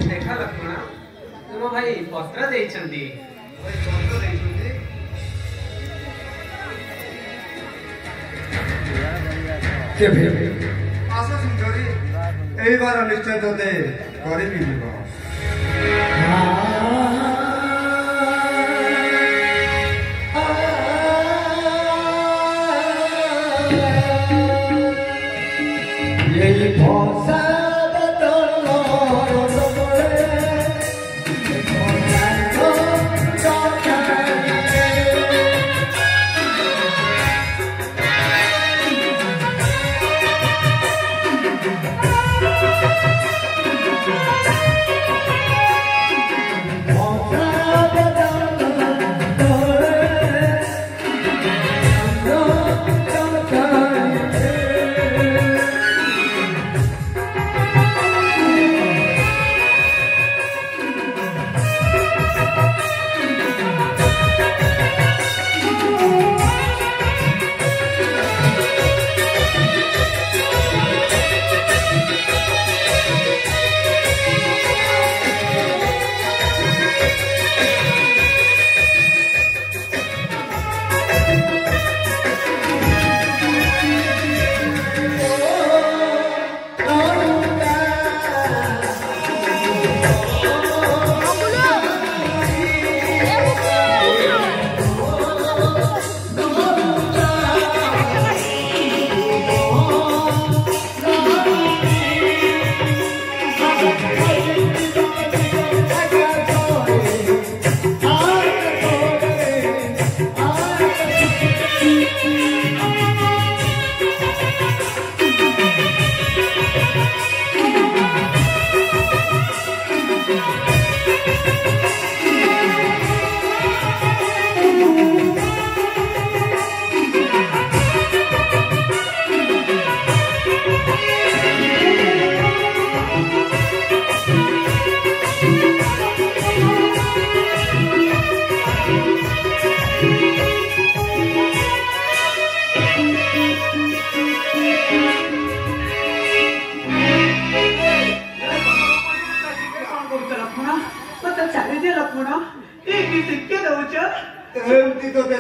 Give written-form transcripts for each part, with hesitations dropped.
देखा लक्ष्मण तुम भाई पत्र देइछंती आशा सुंदरी एई बार निश्चय तोते गरीबी जीव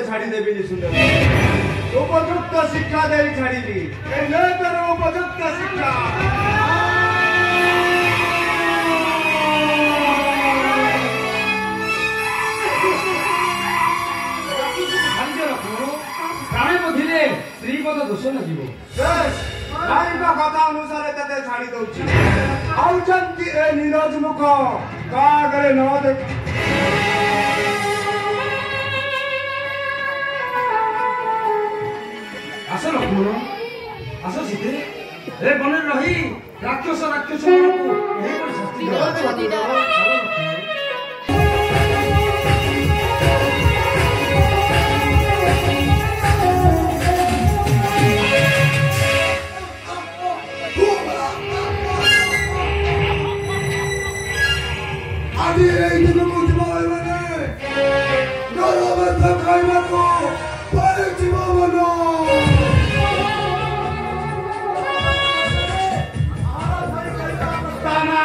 छाड़ी देवी सुंदर उपयुक्त शिक्षा दे छाड़ी उपयुक्त शिक्षा स्त्रीपद दोष लगे कथा अनुसार ते छाड़ी दौची आउचंती ए नीरज मुख कागरे न देख आस लक्ष्मण आस सीधे रे बन रही राक्षस राक्षस आदि एक दिन को जीवन में गौरव खाइबा को पर जीवन ताना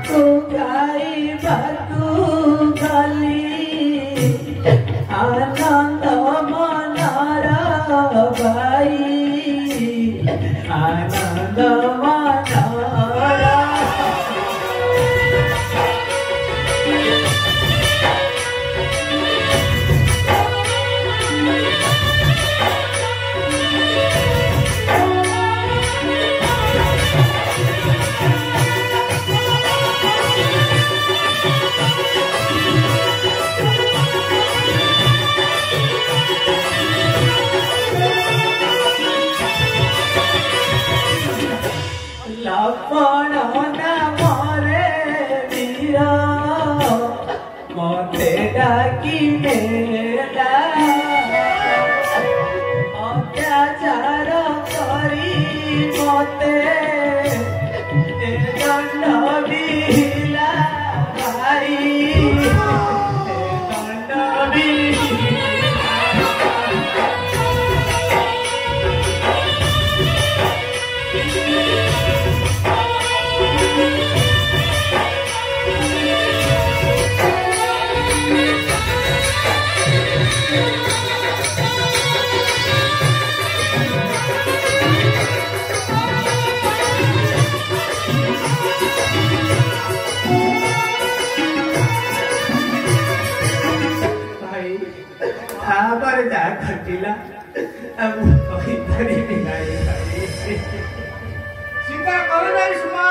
तू गाइबा तू गली आनंद मनर भाई आनंद मनर लपण नामरे वीर मते डाकी मेला अत्याचार करी मते दंड बिला भाई दंड बिला आबार जा खटिला अब कोई तरी नहीं आई चिंता करो नहीं सुमा